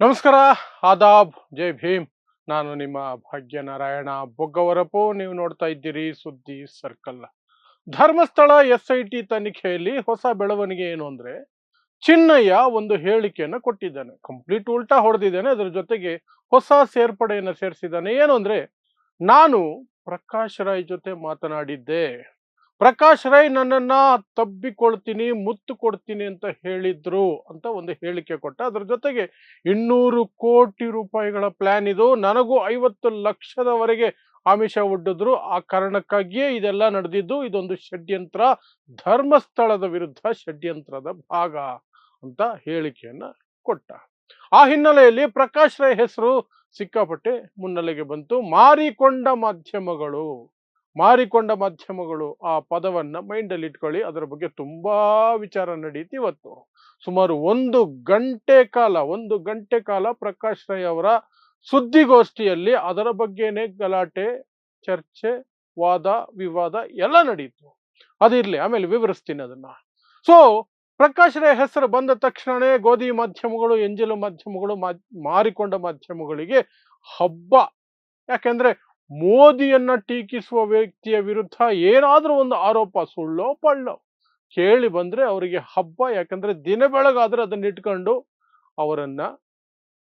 ನಮಸ್ಕಾರ, ಆದಾಬ್, ಜೈ ಭೀಮ್. ನಾನು ನಿಮ್ಮ ಭಾಗ್ಯನಾರಾಯಣ ಬೊಗ್ಗವರಪು. ನೀವು ನೋಡ್ತಾ ಇದ್ದೀರಿ ಸುದ್ದಿ ಸರ್ಕಲ್. ಧರ್ಮಸ್ಥಳ SIT ತನಿಖೆಯಲ್ಲಿ ಹೊಸ ಬೆಳವಣಿಗೆ ಏನು ಅಂದ್ರೆ, ಚಿನ್ನಯ್ಯ ಒಂದು ಹೇಳಿಕೆಯನ್ನು ಕೊಟ್ಟಿದ್ದಾನೆ. ಕಂಪ್ಲೀಟ್ ಉಲ್ಟಾ ಹೊಡೆದಿದ್ದಾನೆ. ಅದರ ಜೊತೆಗೆ ಹೊಸ ಸೇರ್ಪಡೆಯನ್ನು ಸೇರಿಸಿದ್ದಾನೆ. ಏನು ಅಂದ್ರೆ, ನಾನು ಪ್ರಕಾಶ್ ರೈ ಜೊತೆ ಮಾತನಾಡಿದ್ದೆ. ಪ್ರಕಾಶ್ ರೈ ನನ್ನನ್ನ ತಬ್ಬಿಕೊಳ್ತೀನಿ, ಮುತ್ತು ಕೊಡ್ತೀನಿ ಅಂತ ಹೇಳಿದ್ರು ಅಂತ ಒಂದು ಹೇಳಿಕೆ ಕೊಟ್ಟ. ಅದರ ಜೊತೆಗೆ 200 ಕೋಟಿ ರೂಪಾಯಿಗಳ ಪ್ಲಾನ್ ಇದು, ನನಗೂ 50 ಲಕ್ಷದವರೆಗೆ ಆಮಿಷ ಒಡ್ಡಿದ್ರು, ಆ ಕಾರಣಕ್ಕಾಗಿಯೇ ಇದೆಲ್ಲ ನಡೆದಿದ್ದು, ಇದೊಂದು ಷಡ್ಯಂತ್ರ, ಧರ್ಮಸ್ಥಳದ ವಿರುದ್ಧ ಷಡ್ಯಂತ್ರದ ಭಾಗ ಅಂತ ಹೇಳಿಕೆಯನ್ನ ಕೊಟ್ಟ. ಆ ಹಿನ್ನೆಲೆಯಲ್ಲಿ ಪ್ರಕಾಶ್ ರೈ ಹೆಸರು ಸಿಕ್ಕಾಪಟ್ಟೆ ಮುನ್ನೆಲೆಗೆ ಬಂತು. ಮಾರಿಕೊಂಡ ಮಾಧ್ಯಮಗಳು ಆ ಪದವನ್ನ ಮೈಂಡ್ ಅಲ್ಲಿ ಇಟ್ಕೊಳ್ಳಿ. ಅದರ ಬಗ್ಗೆ ತುಂಬಾ ವಿಚಾರ ನಡೀತಿ ಇವತ್ತು. ಸುಮಾರು ಒಂದು ಗಂಟೆ ಕಾಲ ಪ್ರಕಾಶ್ ರೈ ಅವರ ಸುದ್ದಿಗೋಷ್ಠಿಯಲ್ಲಿ ಅದರ ಬಗ್ಗೆನೆ ಗಲಾಟೆ, ಚರ್ಚೆ, ವಾದ ವಿವಾದ ಎಲ್ಲ ನಡೀತು. ಅದಿರ್ಲಿ, ಆಮೇಲೆ ವಿವರಿಸ್ತೀನಿ ಅದನ್ನ. ಸೊ ಪ್ರಕಾಶ್ ರೈ ಹೆಸರು ಬಂದ ತಕ್ಷಣನೇ ಗೋಧಿ ಮಾಧ್ಯಮಗಳು, ಎಂಜಲು ಮಾಧ್ಯಮಗಳು, ಮಾರಿಕೊಂಡ ಮಾಧ್ಯಮಗಳಿಗೆ ಹಬ್ಬ. ಯಾಕೆಂದ್ರೆ ಮೋದಿಯನ್ನ ಟೀಕಿಸುವ ವ್ಯಕ್ತಿಯ ವಿರುದ್ಧ ಏನಾದ್ರೂ ಒಂದು ಆರೋಪ, ಸುಳ್ಳೋ ಪಳ್ಳೋ, ಕೇಳಿ ಬಂದ್ರೆ ಅವರಿಗೆ ಹಬ್ಬ. ಯಾಕಂದ್ರೆ ದಿನ ಬೆಳಗಾದ್ರೆ ಅದನ್ನ ಇಟ್ಕೊಂಡು ಅವರನ್ನ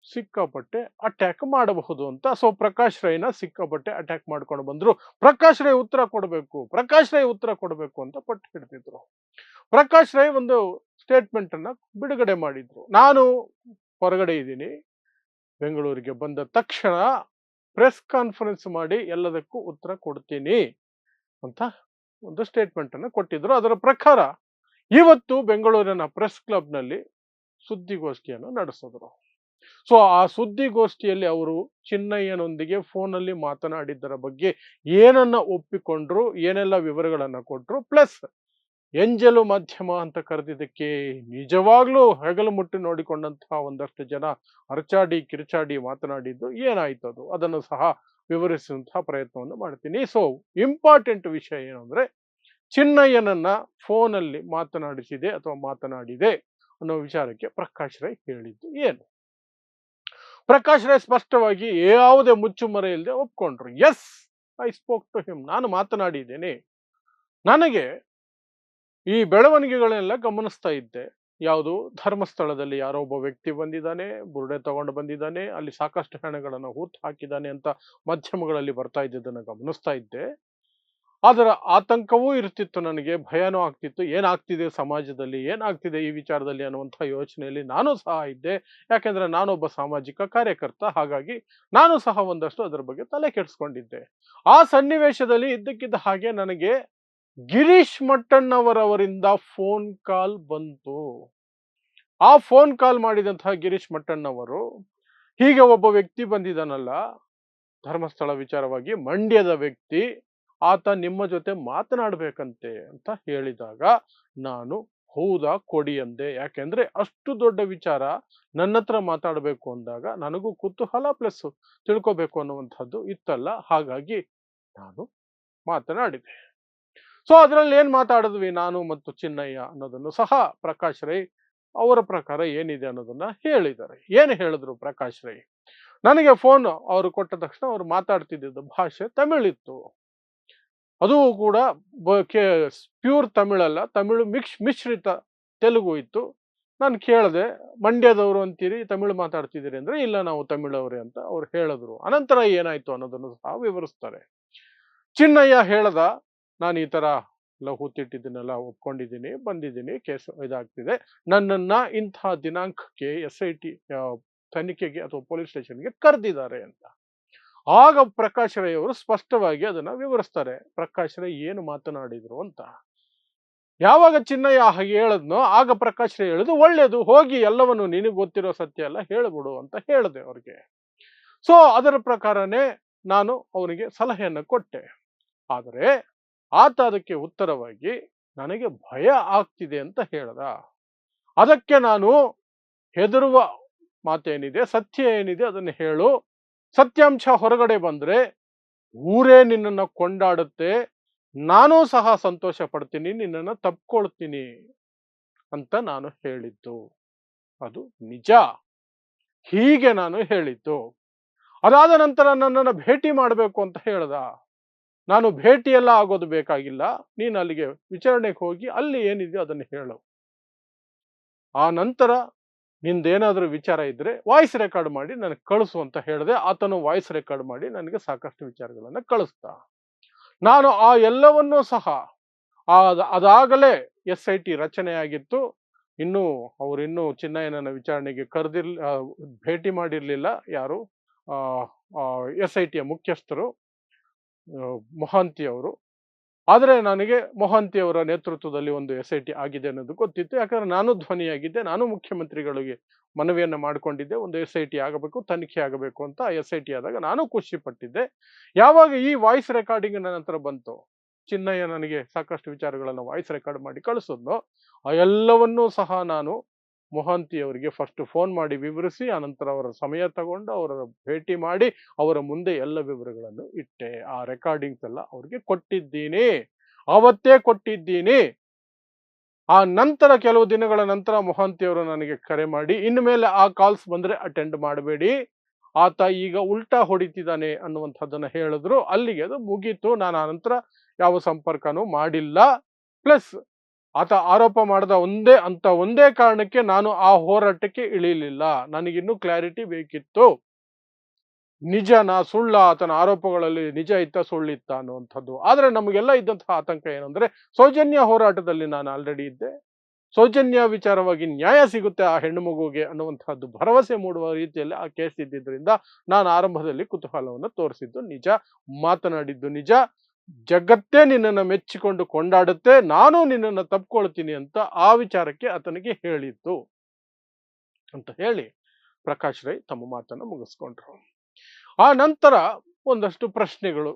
ಸಿಕ್ಕಾಪಟ್ಟೆ ಅಟ್ಯಾಕ್ ಮಾಡಬಹುದು ಅಂತ. ಸೊ ಪ್ರಕಾಶ್ ರೈನ ಸಿಕ್ಕಾಪಟ್ಟೆ ಅಟ್ಯಾಕ್ ಮಾಡ್ಕೊಂಡು ಬಂದ್ರು. ಪ್ರಕಾಶ್ ರೈ ಉತ್ತರ ಕೊಡಬೇಕು ಅಂತ ಪಟ್ಟು ಹಿಡ್ತಿದ್ರು. ಪ್ರಕಾಶ್ ರೈ ಒಂದು ಸ್ಟೇಟ್ಮೆಂಟ್ ಅನ್ನ ಬಿಡುಗಡೆ ಮಾಡಿದ್ರು. ನಾನು ಹೊರಗಡೆ ಇದ್ದೀನಿ, ಬೆಂಗಳೂರಿಗೆ ಬಂದ ತಕ್ಷಣ ಪ್ರೆಸ್ ಕಾನ್ಫರೆನ್ಸ್ ಮಾಡಿ ಎಲ್ಲದಕ್ಕೂ ಉತ್ತರ ಕೊಡ್ತೀನಿ ಅಂತ ಒಂದು ಸ್ಟೇಟ್ಮೆಂಟ್ ಅನ್ನು ಕೊಟ್ಟಿದ್ರು. ಅದರ ಪ್ರಕಾರ ಇವತ್ತು ಬೆಂಗಳೂರಿನ ಪ್ರೆಸ್ ಕ್ಲಬ್ ನಲ್ಲಿ ಸುದ್ದಿಗೋಷ್ಠಿಯನ್ನು ನಡೆಸಿದ್ರು. ಸೊ ಆ ಸುದ್ದಿಗೋಷ್ಠಿಯಲ್ಲಿ ಅವರು ಚಿನ್ನಯ್ಯನೊಂದಿಗೆ ಫೋನಲ್ಲಿ ಮಾತನಾಡಿದ್ದರ ಬಗ್ಗೆ ಏನನ್ನ ಒಪ್ಪಿಕೊಂಡ್ರು, ಏನೆಲ್ಲ ವಿವರಗಳನ್ನ ಕೊಟ್ರು, ಪ್ಲಸ್ ಎಂಜಲು ಮಾಧ್ಯಮ ಅಂತ ಕರೆದಿದ್ದಕ್ಕೆ ನಿಜವಾಗ್ಲೂ ಹೆಗಲು ಮುಟ್ಟಿ ನೋಡಿಕೊಂಡಂತಹ ಒಂದಷ್ಟು ಜನ ಅರಚಾಡಿ ಕಿರುಚಾಡಿ ಮಾತನಾಡಿದ್ದು ಏನಾಯ್ತು, ಅದನ್ನು ಸಹ ವಿವರಿಸುವಂತಹ ಪ್ರಯತ್ನವನ್ನು ಮಾಡ್ತೀನಿ. ಸೊ ಇಂಪಾರ್ಟೆಂಟ್ ವಿಷಯ ಏನು ಅಂದ್ರೆ, ಚಿನ್ನಯ್ಯನನ್ನ ಫೋನಲ್ಲಿ ಮಾತನಾಡಿದೆ ಅನ್ನೋ ವಿಚಾರಕ್ಕೆ ಪ್ರಕಾಶ್ ರೈ ಹೇಳಿದ್ದು ಏನು? ಪ್ರಕಾಶ್ ರೈ ಸ್ಪಷ್ಟವಾಗಿ ಯಾವುದೇ ಮುಚ್ಚುಮರೆ ಇಲ್ಲದೆ ಒಪ್ಕೊಂಡ್ರು. Yes, I spoke to him. ನಾನು ಮಾತನಾಡಿದ್ದೇನೆ. ನನಗೆ ಈ ಬೆಳವಣಿಗೆಗಳನ್ನೆಲ್ಲ ಗಮನಿಸ್ತಾ ಇದ್ದೆ. ಯಾವುದು, ಧರ್ಮಸ್ಥಳದಲ್ಲಿ ಯಾರೋ ಒಬ್ಬ ವ್ಯಕ್ತಿ ಬಂದಿದ್ದಾನೆ, ಬುರುಡೆ ತಗೊಂಡು ಬಂದಿದ್ದಾನೆ, ಅಲ್ಲಿ ಸಾಕಷ್ಟು ಹೆಣಗಳನ್ನು ಹೂತು ಹಾಕಿದ್ದಾನೆ ಅಂತ ಮಾಧ್ಯಮಗಳಲ್ಲಿ ಬರ್ತಾ ಇದ್ದದನ್ನು ಗಮನಿಸ್ತಾ ಇದ್ದೆ. ಅದರ ಆತಂಕವೂ ಇರ್ತಿತ್ತು, ನನಗೆ ಭಯನೂ ಆಗ್ತಿತ್ತು. ಏನಾಗ್ತಿದೆ ಸಮಾಜದಲ್ಲಿ, ಏನಾಗ್ತಿದೆ ಈ ವಿಚಾರದಲ್ಲಿ ಅನ್ನುವಂಥ ಯೋಚನೆಯಲ್ಲಿ ನಾನು ಸಹ ಇದ್ದೆ. ಯಾಕೆಂದ್ರೆ ನಾನೊಬ್ಬ ಸಾಮಾಜಿಕ ಕಾರ್ಯಕರ್ತ, ಹಾಗಾಗಿ ನಾನು ಸಹ ಒಂದಷ್ಟು ಅದರ ಬಗ್ಗೆ ತಲೆ ಕೆಡಿಸ್ಕೊಂಡಿದ್ದೆ. ಆ ಸನ್ನಿವೇಶದಲ್ಲಿ ಇದ್ದಕ್ಕಿದ್ದ ಹಾಗೆ ನನಗೆ ಗಿರೀಶ್ ಮಟ್ಟಣ್ಣವರವರಿಂದ ಫೋನ್ ಕಾಲ್ ಬಂತು. ಆ ಫೋನ್ ಕಾಲ್ ಮಾಡಿದಂತಹ ಗಿರೀಶ್ ಮಟ್ಟಣ್ಣವರು, ಹೀಗೆ ಒಬ್ಬ ವ್ಯಕ್ತಿ ಬಂದಿದ್ದಾನಲ್ಲ ಧರ್ಮಸ್ಥಳ ವಿಚಾರವಾಗಿ, ಮಂಡ್ಯದ ವ್ಯಕ್ತಿ, ಆತ ನಿಮ್ಮ ಜೊತೆ ಮಾತನಾಡ್ಬೇಕಂತೆ ಅಂತ ಹೇಳಿದಾಗ ನಾನು ಹೌದಾ ಕೊಡಿ ಅಂದೆ. ಯಾಕೆಂದ್ರೆ ಅಷ್ಟು ದೊಡ್ಡ ವಿಚಾರ ನನ್ನ ಹತ್ರ ಮಾತಾಡಬೇಕು ಅಂದಾಗ ನನಗೂ ಕುತೂಹಲ ಪ್ಲಸ್ ತಿಳ್ಕೋಬೇಕು ಅನ್ನುವಂಥದ್ದು ಇತ್ತಲ್ಲ, ಹಾಗಾಗಿ ನಾನು ಮಾತನಾಡಿದೆ. ಸೊ ಅದರಲ್ಲಿ ಏನ್ ಮಾತಾಡಿದ್ವಿ ನಾನು ಮತ್ತು ಚಿನ್ನಯ್ಯ ಅನ್ನೋದನ್ನು ಸಹ ಪ್ರಕಾಶ್ ರೈ ಅವರ ಪ್ರಕಾರ ಏನಿದೆ ಅನ್ನೋದನ್ನ ಹೇಳಿದ್ದಾರೆ. ಏನು ಹೇಳಿದ್ರು ಪ್ರಕಾಶ್ ರೈ? ನನಗೆ ಫೋನ್ ಅವರು ಕೊಟ್ಟ ತಕ್ಷಣ ಅವರು ಮಾತಾಡ್ತಿದ್ದ ಭಾಷೆ ತಮಿಳಿತ್ತು. ಅದು ಕೂಡ ಪ್ಯೂರ್ ತಮಿಳಲ್ಲ, ತಮಿಳು ಮಿಶ್ರಿತ ತೆಲುಗು ಇತ್ತು. ನಾನು ಕೇಳಿದೆ, ಮಂಡ್ಯದವರು ಅಂತೀರಿ, ತಮಿಳು ಮಾತಾಡ್ತಿದ್ದೀರಿ ಅಂದ್ರೆ, ಇಲ್ಲ ನಾವು ತಮಿಳವರೇ ಅಂತ ಅವ್ರು ಹೇಳಿದ್ರು. ಅನಂತರ ಏನಾಯ್ತು ಅನ್ನೋದನ್ನು ಸಹ ವಿವರಿಸ್ತಾರೆ. ಚಿನ್ನಯ್ಯ ಹೇಳ್ದ, ನಾನು ಈ ತರ ಎಲ್ಲ ಹೂತಿಟ್ಟಿದ್ದನ್ನೆಲ್ಲ ಒಪ್ಕೊಂಡಿದ್ದೀನಿ, ಬಂದಿದ್ದೀನಿ, ಕೇಸ್ ಇದಾಗ್ತಿದೆ, ನನ್ನನ್ನ ಇಂಥ ದಿನಾಂಕಕ್ಕೆ SIT ತನಿಖೆಗೆ ಅಥವಾ ಪೊಲೀಸ್ ಸ್ಟೇಷನ್ಗೆ ಕರೆದಿದ್ದಾರೆ ಅಂತ. ಆಗ ಪ್ರಕಾಶ್ ರೈ ಅವರು ಸ್ಪಷ್ಟವಾಗಿ ಅದನ್ನ ವಿವರಿಸ್ತಾರೆ, ಪ್ರಕಾಶ್ ರೈ ಏನು ಮಾತನಾಡಿದ್ರು ಅಂತ. ಯಾವಾಗ ಚಿನ್ನಯ್ಯ ಹಾಗೆ ಹೇಳದ್ನೋ ಆಗ ಪ್ರಕಾಶ್ ರೈ ಹೇಳುದು, ಒಳ್ಳೇದು, ಹೋಗಿ ಎಲ್ಲವನ್ನು ನಿನಗೆ ಗೊತ್ತಿರೋ ಸತ್ಯ ಎಲ್ಲ ಹೇಳ್ಬಿಡು ಅಂತ ಹೇಳಿದೆ ಅವ್ರಿಗೆ. ಸೊ ಅದರ ಪ್ರಕಾರನೇ ನಾನು ಅವನಿಗೆ ಸಲಹೆಯನ್ನು ಕೊಟ್ಟೆ. ಆದರೆ ಆತ ಅದಕ್ಕೆ ಉತ್ತರವಾಗಿ ನನಗೆ ಭಯ ಆಗ್ತಿದೆ ಅಂತ ಹೇಳ್ದ. ಅದಕ್ಕೆ ನಾನು, ಹೆದರುವ ಮಾತೇನಿದೆ, ಸತ್ಯ ಏನಿದೆ ಅದನ್ನು ಹೇಳು, ಸತ್ಯಾಂಶ ಹೊರಗಡೆ ಬಂದ್ರೆ ಊರೇ ನಿನ್ನನ್ನು ಕೊಂಡಾಡುತ್ತೆ, ನಾನೂ ಸಹ ಸಂತೋಷ ಪಡ್ತೀನಿ, ನಿನ್ನನ್ನು ತಪ್ಕೊಳ್ತೀನಿ ಅಂತ ನಾನು ಹೇಳಿದ್ದು. ಅದು ನಿಜ. ಹೀಗೆ ನಾನು ಹೇಳಿದ್ದು. ಅದಾದ ನಂತರ ನನ್ನನ್ನು ಭೇಟಿ ಮಾಡಬೇಕು ಅಂತ ಹೇಳ್ದ. ನಾನು ಭೇಟಿಯೆಲ್ಲ ಆಗೋದು ಬೇಕಾಗಿಲ್ಲ. ನೀನು ಅಲ್ಲಿಗೆ ವಿಚಾರಣೆಗೆ ಹೋಗಿ ಅಲ್ಲಿ ಏನಿದೆಯೋ ಅದನ್ನು ಹೇಳು. ಆ ನಂತರ ನಿಂದೇನಾದ್ರೂ ವಿಚಾರ ಇದ್ರೆ ವಾಯ್ಸ್ ರೆಕಾರ್ಡ್ ಮಾಡಿ ನನಗೆ ಕಳಿಸು ಅಂತ ಹೇಳಿದೆ. ಆತನು ವಾಯ್ಸ್ ರೆಕಾರ್ಡ್ ಮಾಡಿ ನನಗೆ ಸಾಕಷ್ಟು ವಿಚಾರಗಳನ್ನ ಕಳಿಸ್ದ. ನಾನು ಆ ಎಲ್ಲವನ್ನೂ ಸಹ ಅದಾಗಲೇ SIT ರಚನೆಯಾಗಿತ್ತು. ಇನ್ನೂ ಅವರಿನ್ನೂ ಚಿನ್ನಯ್ಯನನ್ನ ವಿಚಾರಣೆಗೆ ಭೇಟಿ ಮಾಡಿರ್ಲಿಲ್ಲ. ಯಾರು SITಯ ಮುಖ್ಯಸ್ಥರು ಮೊಹಾಂತಿ ಅವರು. ಆದರೆ ನನಗೆ ಮೊಹಾಂತಿ ಅವರ ನೇತೃತ್ವದಲ್ಲಿ ಒಂದು SIT ಆಗಿದೆ ಅನ್ನೋದು ಗೊತ್ತಿತ್ತು. ಯಾಕಂದ್ರೆ ನಾನು ಧ್ವನಿಯಾಗಿದ್ದೆ. ನಾನು ಮುಖ್ಯಮಂತ್ರಿಗಳಿಗೆ ಮನವಿಯನ್ನ ಮಾಡಿಕೊಂಡಿದ್ದೆ. ಒಂದು SIT ಆಗಬೇಕು, ತನಿಖೆ ಆಗಬೇಕು ಅಂತ. SIT ಆದಾಗ ನಾನು ಖುಷಿ ಪಟ್ಟಿದ್ದೆ. ಯಾವಾಗ ಈ ವಾಯ್ಸ್ ರೆಕಾರ್ಡಿಂಗ್ ನನ್ನ ಹತ್ರ ಬಂತು, ಚಿನ್ನಯ್ಯ ನನಗೆ ಸಾಕಷ್ಟು ವಿಚಾರಗಳನ್ನು ವಾಯ್ಸ್ ರೆಕಾರ್ಡ್ ಮಾಡಿ ಕಳಿಸಿದ್ನೋ, ಆ ಎಲ್ಲವನ್ನೂ ಸಹ ನಾನು ಮೊಹಾಂತಿ ಅವರಿಗೆ ಫಸ್ಟ್ ಫೋನ್ ಮಾಡಿ ವಿವರಿಸಿ, ಆನಂತರ ಅವರ ಸಮಯ ತಗೊಂಡು ಅವರ ಭೇಟಿ ಮಾಡಿ ಅವರ ಮುಂದೆ ಎಲ್ಲ ವಿವರಗಳನ್ನು ಇಟ್ಟೆ. ಆ ರೆಕಾರ್ಡಿಂಗ್ಸ್ ಎಲ್ಲ ಅವ್ರಿಗೆ ಕೊಟ್ಟಿದ್ದೀನಿ, ಅವತ್ತೇ ಕೊಟ್ಟಿದ್ದೀನಿ. ಆ ನಂತರ ಕೆಲವು ದಿನಗಳ ನಂತರ ಮೊಹಾಂತಿ ಅವರು ನನಗೆ ಕರೆ ಮಾಡಿ, ಇನ್ಮೇಲೆ ಆ ಕಾಲ್ಸ್ ಬಂದ್ರೆ ಅಟೆಂಡ್ ಮಾಡಬೇಡಿ, ಆತ ಈಗ ಉಲ್ಟಾ ಹೊಡಿತಿದ್ದಾನೆ ಅನ್ನುವಂಥದ್ದನ್ನ ಹೇಳಿದ್ರು. ಅಲ್ಲಿಗೆ ಅದು ಮುಗೀತು. ನಾನು ಆ ನಂತರ ಯಾವ ಸಂಪರ್ಕನೂ ಮಾಡಿಲ್ಲ. ಪ್ಲಸ್ ಆತ ಆರೋಪ ಮಾಡಿದ ಒಂದೇ ಕಾರಣಕ್ಕೆ ನಾನು ಆ ಹೋರಾಟಕ್ಕೆ ಇಳಿಲಿಲ್ಲ. ನನಗಿನ್ನೂ ಕ್ಲಾರಿಟಿ ಬೇಕಿತ್ತು. ನಿಜನಾ ಸುಳ್ಳ, ಆತನ ಆರೋಪಗಳಲ್ಲಿ ನಿಜ ಇತ್ತ ಸುಳ್ಳಿತ್ತ ಅನ್ನುವಂಥದ್ದು. ಆದ್ರೆ ನಮಗೆಲ್ಲ ಇದ್ದಂತಹ ಆತಂಕ ಏನಂದ್ರೆ, ಸೌಜನ್ಯ ಹೋರಾಟದಲ್ಲಿ ನಾನು ಆಲ್ರೆಡಿ ಇದ್ದೆ. ಸೌಜನ್ಯ ವಿಚಾರವಾಗಿ ನ್ಯಾಯ ಸಿಗುತ್ತೆ ಆ ಹೆಣ್ಣು ಮಗುವಿಗೆ ಅನ್ನುವಂತಹದ್ದು ಭರವಸೆ ಮೂಡುವ ರೀತಿಯಲ್ಲಿ ಆ ಕೇಸ್ ಇದ್ದಿದ್ರಿಂದ ನಾನು ಆರಂಭದಲ್ಲಿ ಕುತೂಹಲವನ್ನು ತೋರಿಸಿದ್ದು ನಿಜ, ಮಾತನಾಡಿದ್ದು ನಿಜ. ಜಗತ್ತೇ ನಿನ್ನನ್ನು ಮೆಚ್ಚಿಕೊಂಡು ಕೊಂಡಾಡುತ್ತೆ, ನಾನು ನಿನ್ನನ್ನು ತಪ್ಕೊಳ್ತೀನಿ ಅಂತ ಆ ವಿಚಾರಕ್ಕೆ ಆತನಿಗೆ ಹೇಳಿತ್ತು ಅಂತ ಹೇಳಿ ಪ್ರಕಾಶ್ ರೈ ತಮ್ಮ ಮಾತನ್ನು ಮುಗಿಸ್ಕೊಂಡ್ರು. ಆ ನಂತರ ಒಂದಷ್ಟು ಪ್ರಶ್ನೆಗಳು,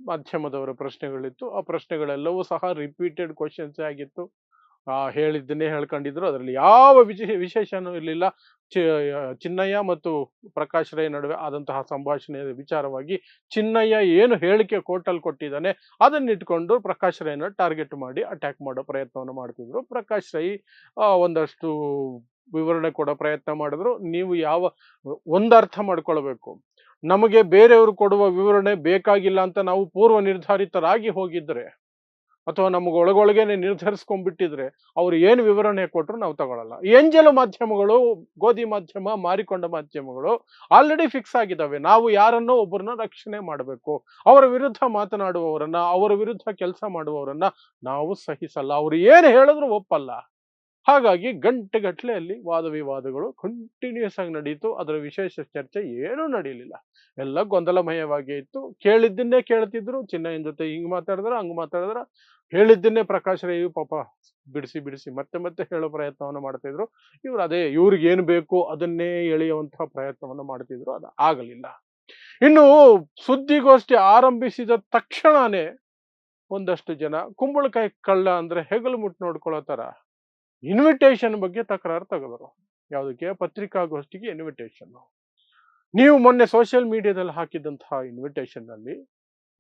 ಮಾಧ್ಯಮದವರ ಪ್ರಶ್ನೆಗಳಿತ್ತು. ಆ ಪ್ರಶ್ನೆಗಳೆಲ್ಲವೂ ಸಹ ರಿಪೀಟೆಡ್ ಕ್ವಶನ್ಸ್ ಆಗಿತ್ತು. ಹೇಳಿದ್ದನ್ನೇ ಹೇಳ್ಕೊಂಡಿದ್ರು. ಅದರಲ್ಲಿ ಯಾವ ವಿಶೇಷನೂ ಇರಲಿಲ್ಲ. ಚಿನ್ನಯ್ಯ ಮತ್ತು ಪ್ರಕಾಶ್ ರೈ ನಡುವೆ ಆದಂತಹ ಸಂಭಾಷಣೆಯ ವಿಚಾರವಾಗಿ ಚಿನ್ನಯ್ಯ ಏನು ಹೇಳಿಕೆ ಕೋರ್ಟಲ್ಲಿ ಕೊಟ್ಟಿದ್ದಾನೆ ಅದನ್ನಿಟ್ಕೊಂಡು ಪ್ರಕಾಶ್ ರೈನ ಟಾರ್ಗೆಟ್ ಮಾಡಿ ಅಟ್ಯಾಕ್ ಮಾಡೋ ಪ್ರಯತ್ನವನ್ನು ಮಾಡ್ತಿದ್ರು. ಪ್ರಕಾಶ್ ರೈ ಒಂದಷ್ಟು ವಿವರಣೆ ಕೊಡೋ ಪ್ರಯತ್ನ ಮಾಡಿದ್ರು. ನೀವು ಒಂದು ಅರ್ಥ ಮಾಡ್ಕೊಳ್ಬೇಕು, ನಮಗೆ ಬೇರೆಯವರು ಕೊಡುವ ವಿವರಣೆ ಬೇಕಾಗಿಲ್ಲ ಅಂತ ನಾವು ಪೂರ್ವ ನಿರ್ಧಾರಿತರಾಗಿ ಹೋಗಿದ್ರೆ, ಅಥವಾ ನಮಗೊಳಗೊಳಗೇನೆ ನಿರ್ಧರಿಸ್ಕೊಂಡ್ಬಿಟ್ಟಿದ್ರೆ ಅವ್ರು ಏನು ವಿವರಣೆ ಕೊಟ್ಟರು ನಾವು ತಗೊಳ್ಳಲ್ಲ. ಎಂಜಲು ಮಾಧ್ಯಮಗಳು, ಗೋಧಿ ಮಾಧ್ಯಮ, ಮಾರಿಕೊಂಡ ಮಾಧ್ಯಮಗಳು ಆಲ್ರೆಡಿ ಫಿಕ್ಸ್ ಆಗಿದ್ದಾವೆ. ನಾವು ಯಾರನ್ನೋ ಒಬ್ಬರನ್ನ ರಕ್ಷಣೆ ಮಾಡಬೇಕು. ಅವರ ವಿರುದ್ಧ ಮಾತನಾಡುವವರನ್ನ, ಅವರ ವಿರುದ್ಧ ಕೆಲಸ ಮಾಡುವವರನ್ನ ನಾವು ಸಹಿಸಲ್ಲ. ಅವ್ರು ಏನು ಹೇಳಿದ್ರು ಒಪ್ಪಲ್ಲ. ಹಾಗಾಗಿ ಗಂಟೆಗಟ್ಟಲೆ ಅಲ್ಲಿ ವಾದ ವಿವಾದಗಳು ಕಂಟಿನ್ಯೂಸ್ ಆಗಿ ನಡೀತು. ಅದರ ವಿಶೇಷ ಚರ್ಚೆ ಏನೂ ನಡೀಲಿಲ್ಲ. ಎಲ್ಲ ಗೊಂದಲಮಯವಾಗಿ ಇತ್ತು. ಕೇಳಿದ್ದನ್ನೇ ಕೇಳ್ತಿದ್ರು. ಚಿನ್ನಯ್ಯನ ಜೊತೆ ಹಿಂಗ್ ಮಾತಾಡಿದ್ರ, ಹಂಗ್ ಮಾತಾಡಿದ್ರ, ಹೇಳಿದ್ದನ್ನೇ ಪ್ರಕಾಶ್ ರೈ ಪಾಪ ಬಿಡಿಸಿ ಮತ್ತೆ ಹೇಳೋ ಪ್ರಯತ್ನವನ್ನು ಮಾಡ್ತಿದ್ರು. ಇವ್ರು ಅದೇ ಇವ್ರಿಗೆ ಏನು ಬೇಕು ಅದನ್ನೇ ಎಳೆಯುವಂತಹ ಪ್ರಯತ್ನವನ್ನು ಮಾಡ್ತಿದ್ರು. ಅದು ಆಗಲಿಲ್ಲ. ಇನ್ನು ಸುದ್ದಿಗೋಷ್ಠಿ ಆರಂಭಿಸಿದ ತಕ್ಷಣನೇ ಒಂದಷ್ಟು ಜನ ಕುಂಬಳಕಾಯಿ ಕಳ್ಳ ಅಂದ್ರೆ ಹೆಗಲು ಮುಟ್ಟು ನೋಡ್ಕೊಳ್ಳೋ ತರ ಇನ್ವಿಟೇಷನ್ ಬಗ್ಗೆ ತಕರಾರು ತೆಗೆದರು. ಯಾವುದಕ್ಕೆ? ಪತ್ರಿಕಾಗೋಷ್ಠಿಗೆ ಇನ್ವಿಟೇಷನ್. ನೀವು ಮೊನ್ನೆ ಸೋಷಿಯಲ್ ಮೀಡಿಯಾದಲ್ಲಿ ಹಾಕಿದಂತಹ ಇನ್ವಿಟೇಷನ್ ನಲ್ಲಿ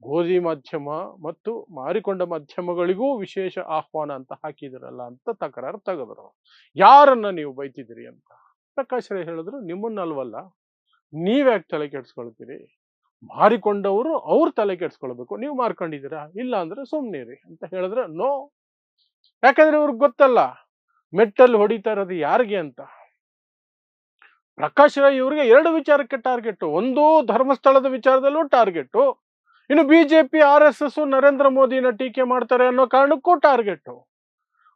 ಗೋಧಿ ಮಾಧ್ಯಮ ಮತ್ತು ಮಾರಿಕೊಂಡ ಮಾಧ್ಯಮಗಳಿಗೂ ವಿಶೇಷ ಆಹ್ವಾನ ಅಂತ ಹಾಕಿದಿರಲ್ಲ ಅಂತ ತಕರಾರು ತೆಗೆದರು. ಯಾರನ್ನ ನೀವು ಬೈತಿದ್ದೀರಿ ಅಂತ. ಪ್ರಕಾಶ್ ರೈ ಹೇಳಿದ್ರು, ನಿಮ್ಮನ್ನಲ್ವಲ್ಲ, ನೀವ್ಯಾಕೆ ತಲೆ ಕೆಡ್ಸ್ಕೊಳ್ತೀರಿ? ಮಾರಿಕೊಂಡವರು ಅವ್ರ ತಲೆ ಕೆಡ್ಸ್ಕೊಳ್ಬೇಕು, ನೀವು ಮಾರ್ಕೊಂಡಿದ್ದೀರಾ, ಇಲ್ಲ ಅಂದ್ರೆ ಸುಮ್ನಿರಿ ಅಂತ ಹೇಳಿದ್ರೆ ನೋ. ಯಾಕಂದ್ರೆ ಇವ್ರಿಗೆ ಗೊತ್ತಲ್ಲ ಮೆಟ್ಟಲ್ಲಿ ಹೊಡಿತಾ ಇರೋದು ಯಾರಿಗೆ ಅಂತ. ಪ್ರಕಾಶ್ ರೈ ಇವರಿಗೆ 2 ವಿಚಾರಕ್ಕೆ ಟಾರ್ಗೆಟ್. ಒಂದು ಧರ್ಮಸ್ಥಳದ ವಿಚಾರದಲ್ಲೂ ಟಾರ್ಗೆಟ್, ಇನ್ನು ಬಿಜೆಪಿ RSS ನರೇಂದ್ರ ಮೋದಿನ ಟೀಕೆ ಮಾಡ್ತಾರೆ ಅನ್ನೋ ಕಾರಣಕ್ಕೂ ಟಾರ್ಗೆಟ್.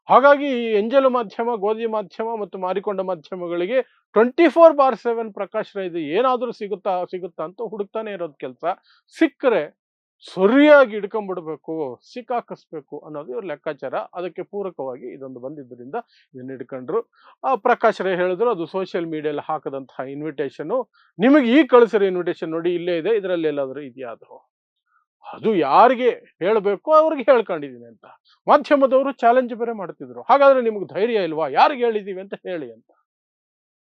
ಹಾಗಾಗಿ ಈ ಎಂಜಲು ಮಾಧ್ಯಮ, ಗೋಧಿ ಮಾಧ್ಯಮ ಮತ್ತು ಮಾರಿಕೊಂಡ ಮಾಧ್ಯಮಗಳಿಗೆ 24/7 ಪ್ರಕಾಶ್ ರೈದು ಏನಾದ್ರೂ ಸಿಗುತ್ತಾ ಅಂತ ಹುಡುಕ್ತಾನೆ ಇರೋದ್ ಕೆಲಸ. ಸಿಕ್ಕರೆ ಸರಿಯಾಗಿ ಹಿಡ್ಕೊಂಡ್ಬಿಡ್ಬೇಕು, ಸಿಕ್ಕಾಕಿಸ್ಬೇಕು ಅನ್ನೋದು ಇವ್ರ ಲೆಕ್ಕಾಚಾರ. ಅದಕ್ಕೆ ಪೂರಕವಾಗಿ ಇದೊಂದು ಬಂದಿದ್ದರಿಂದ ಇದನ್ನ ಹಿಡ್ಕೊಂಡ್ರು. ಪ್ರಕಾಶ್ ರೈ ಹೇಳಿದ್ರು, ಅದು ಸೋಷಿಯಲ್ ಮೀಡಿಯಲ್ಲಿ ಹಾಕದಂತಹ ಇನ್ವಿಟೇಷನ್, ನಿಮಗೆ ಈ ಕಳಿಸಿರೋ ಇನ್ವಿಟೇಷನ್ ನೋಡಿ ಇಲ್ಲೇ ಇದೆ, ಇದರಲ್ಲಿ ಎಲ್ಲಾದ್ರೂ ಇದೆಯಾ ಅದು ಯಾರಿಗೆ ಹೇಳಬೇಕು ಅವ್ರಿಗೆ ಹೇಳ್ಕೊಂಡಿದೀನಿ ಅಂತ. ಮಾಧ್ಯಮದವರು ಚಾಲೆಂಜ್ ಬೇರೆ ಮಾಡ್ತಿದ್ರು. ಹಾಗಾದ್ರೆ ನಿಮ್ಗೆ ಧೈರ್ಯ ಇಲ್ವಾ, ಯಾರಿಗೆ ಹೇಳಿದೀವಿ ಅಂತ ಹೇಳಿ ಅಂತ.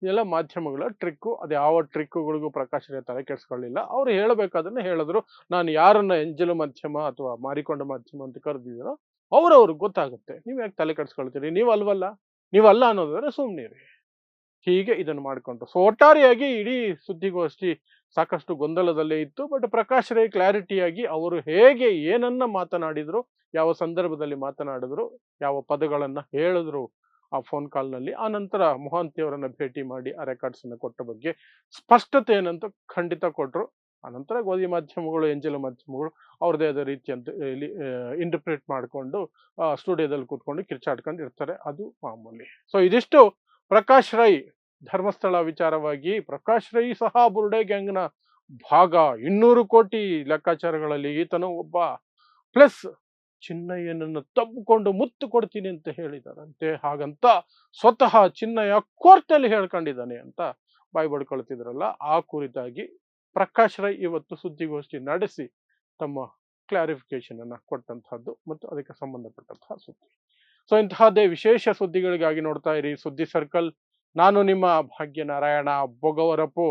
ಇದೆಲ್ಲ ಮಾಧ್ಯಮಗಳ ಟ್ರಿಕ್ಕು. ಅದು ಯಾವ ಟ್ರಿಕ್ಕುಗಳಿಗೂ ಪ್ರಕಾಶ್ ರೈ ತಲೆ ಕೆಡ್ಸ್ಕೊಳ್ಳಿಲ್ಲ. ಅವ್ರು ಹೇಳಬೇಕಾದನ್ನ ಹೇಳಿದ್ರು. ನಾನು ಯಾರನ್ನ ಎಂಜಲು ಮಾಧ್ಯಮ ಅಥವಾ ಮಾರಿಕೊಂಡ ಮಾಧ್ಯಮ ಅಂತ ಕರೆದಿದ್ದೀರೋ ಅವ್ರವ್ರಿಗೆ ಗೊತ್ತಾಗುತ್ತೆ. ನೀವ್ ಯಾಕೆ ತಲೆ ಕೆಡ್ಸ್ಕೊಳ್ತೀರಿ? ನೀವಲ್ವಲ್ಲ, ನೀವಲ್ಲ ಅನ್ನೋದಾದ್ರೆ ಸುಮ್ನಿರಿ. ಹೀಗೆ ಇದನ್ನು ಮಾಡಿಕೊಂಡ್ರು. ಸೊ ಒಟ್ಟಾರೆಯಾಗಿ ಇಡೀ ಸುದ್ದಿಗೋಷ್ಠಿ ಸಾಕಷ್ಟು ಗೊಂದಲದಲ್ಲೇ ಇತ್ತು. ಬಟ್ ಪ್ರಕಾಶ್ ರೈ ಕ್ಲಾರಿಟಿಯಾಗಿ ಅವರು ಹೇಗೆ ಏನನ್ನ ಮಾತನಾಡಿದ್ರು, ಯಾವ ಸಂದರ್ಭದಲ್ಲಿ ಮಾತನಾಡಿದ್ರು, ಯಾವ ಪದಗಳನ್ನ ಹೇಳಿದ್ರು ಆ ಫೋನ್ ಕಾಲ್ನಲ್ಲಿ, ಆ ನಂತರ ಮೊಹಾಂತಿ ಅವರನ್ನ ಭೇಟಿ ಮಾಡಿ ಆ ರೆಕಾರ್ಡ್ಸ್ ಅನ್ನು ಕೊಟ್ಟ ಬಗ್ಗೆ ಸ್ಪಷ್ಟತೆಯನ್ನಂತೂ ಖಂಡಿತ ಕೊಟ್ರು. ಅನಂತರ ಗೋಧಿ ಮಾಧ್ಯಮಗಳು, ಎಂಜಲು ಮಾಧ್ಯಮಗಳು ಅವ್ರದೇ ಆದ ರೀತಿಯಂತೆ ಇಲ್ಲಿ ಇಂಟರ್ಪ್ರಿಟ್ ಮಾಡಿಕೊಂಡು ಸ್ಟುಡಿಯೋದಲ್ಲಿ ಕೂತ್ಕೊಂಡು ಕಿರ್ಚಾಡ್ಕೊಂಡು ಇರ್ತಾರೆ. ಅದು ಮಾಮೂಲಿ. ಸೊ ಇದಿಷ್ಟು ಪ್ರಕಾಶ್ ರೈ ಧರ್ಮಸ್ಥಳ ವಿಚಾರವಾಗಿ. ಪ್ರಕಾಶ್ ರೈ ಸಹ ಬುರ್ಡೆ ಗ್ಯಾಂಗ್ನ ಭಾಗ. 200 ಕೋಟಿ ಲೆಕ್ಕಾಚಾರಗಳಲ್ಲಿ ಈತನು ಒಬ್ಬ. ಪ್ಲಸ್ ಚಿನ್ನಯ್ಯನನ್ನು ತಬ್ಬಿಕೊಂಡು ಮುತ್ತು ಕೊಡ್ತೀನಿ ಅಂತ ಹೇಳಿದಾರಂತೆ. ಹಾಗಂತ ಸ್ವತಃ ಚಿನ್ನಯ್ಯ ಕೋರ್ಟಲ್ಲಿ ಹೇಳ್ಕೊಂಡಿದ್ದಾನೆ ಅಂತ ಬಾಯಿ ಬಡ್ಕೊಳ್ತಿದ್ರಲ್ಲ, ಆ ಕುರಿತಾಗಿ ಪ್ರಕಾಶ್ ರೈ ಇವತ್ತು ಸುದ್ದಿಗೋಷ್ಠಿ ನಡೆಸಿ ತಮ್ಮ ಕ್ಲಾರಿಫಿಕೇಶನ್ ಅನ್ನ ಕೊಟ್ಟಂತಹದ್ದು ಮತ್ತು ಅದಕ್ಕೆ ಸಂಬಂಧಪಟ್ಟಂತಹ ಸುದ್ದಿ. ಸೊ ಇಂತಹದ್ದೇ ವಿಶೇಷ ಸುದ್ದಿಗಳಿಗಾಗಿ ನೋಡ್ತಾ ಇರಿ ಸುದ್ದಿ ಸರ್ಕಲ್. ನಾನು ನಿಮ್ಮ ಭಾಗ್ಯನಾರಾಯಣ ಬೊಗವರಪು.